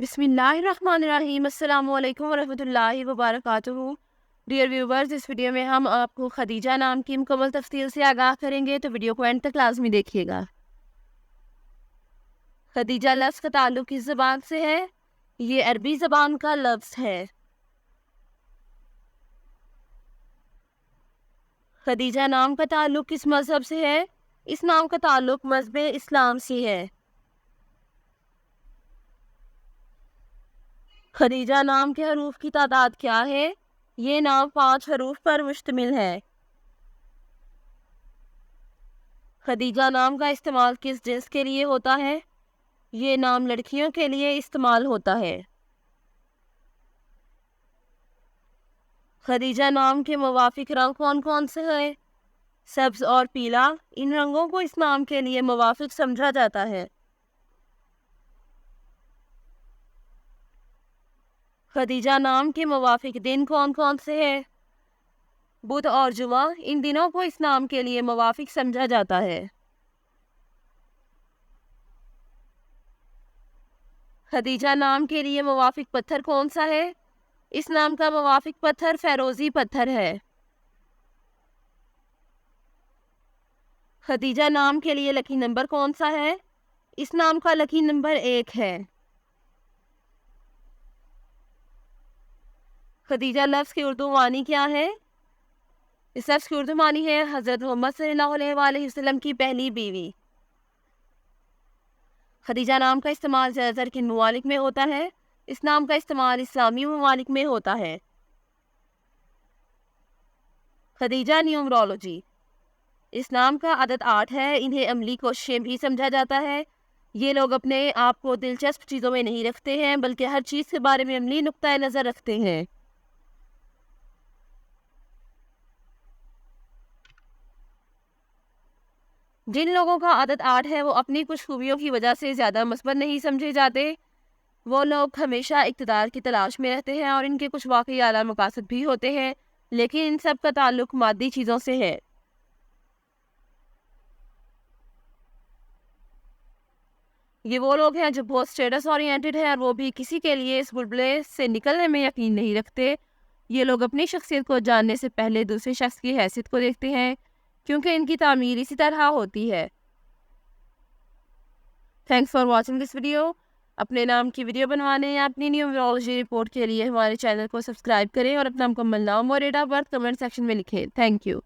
बिस्मिल्लाहिर्रहमानिर्रहीम। अस्सलाम वालेकुम वरहमतुल्लाहि वबरकातुहू। डियर व्यूवर्स, इस वीडियो में हम आपको खदीजा नाम की मुकम्मल तफसील से आगाह करेंगे, तो वीडियो को एंड तक लाजमी देखिएगा। खदीजा लफ्ज़ का ताल्लुक किस ज़बान से है? ये अरबी ज़बान का लफ्ज़ है। खदीजा नाम का ताल्लुक किस मज़हब से है? इस नाम का ताल्लुक मज़हब इस्लाम से है। खदीजा नाम के हरूफ की तादाद क्या है? ये नाम 5 हरूफ पर मुश्तमिल है। खदीजा नाम का इस्तेमाल किस जिन्स के लिए होता है? ये नाम लड़कियों के लिए इस्तेमाल होता है। खदीजा नाम के मुवाफिक रंग कौन कौन से हैं? सब्ज और पीला। इन रंगों को इस नाम के लिए मुवाफिक समझा जाता है। खदीजा नाम के मुवाफिक दिन कौन कौन से हैं? बुध और जुमा। इन दिनों को इस नाम के लिए मुवाफिक समझा जाता है। खदीजा नाम के लिए मुवाफिक पत्थर कौन सा है? इस नाम का मुवाफिक पत्थर फेरोजी पत्थर है। खदीजा नाम के लिए लकी नंबर कौन सा है? इस नाम का लकी नंबर 1 है। खदीजा लफ्ज़ की उर्दू मानी क्या है? इस लफ्ज़ की उर्दू मानी है हज़रत मोहम्मद सल्लल्लाहु अलैहि वसल्लम की पहली बीवी। खदीजा नाम का इस्तेमाल ज़्यादातर किन ममालिक में होता है? इस नाम का इस्तेमाल इस्लामी ममालिक में होता है। खदीजा न्यूमरोलॉजी। इस नाम का अदद 8 है। इन्हें अमली कोशिशें भी समझा जाता है। ये लोग अपने आप को दिलचस्प चीज़ों में नहीं रखते हैं, बल्कि हर चीज़ के बारे में अमली नुक्ता नज़र रखते हैं। जिन लोगों का आदत 8 है, वो अपनी कुछ खूबियों की वजह से ज़्यादा मस्बत नहीं समझे जाते। वो लोग हमेशा इक़्तिदार की तलाश में रहते हैं और इनके कुछ वाकई आला मकासद भी होते हैं, लेकिन इन सब का ताल्लुक मादी चीज़ों से है। ये वो लोग हैं जो बहुत स्टेटस ओरिएंटेड है, और वो भी किसी के लिए इस बुलबुले से निकलने में यकीन नहीं रखते। ये लोग अपनी शख्सियत को जानने से पहले दूसरे शख्स की हैसियत को देखते हैं, क्योंकि इनकी तामीर इसी तरह होती है। Thanks for watching this video. अपने नाम की वीडियो बनवाने या अपनी न्यूमरोलॉजी रिपोर्ट के लिए हमारे चैनल को सब्सक्राइब करें और अपना मुकम्मल नाम और date of birth comment section में लिखें। Thank you.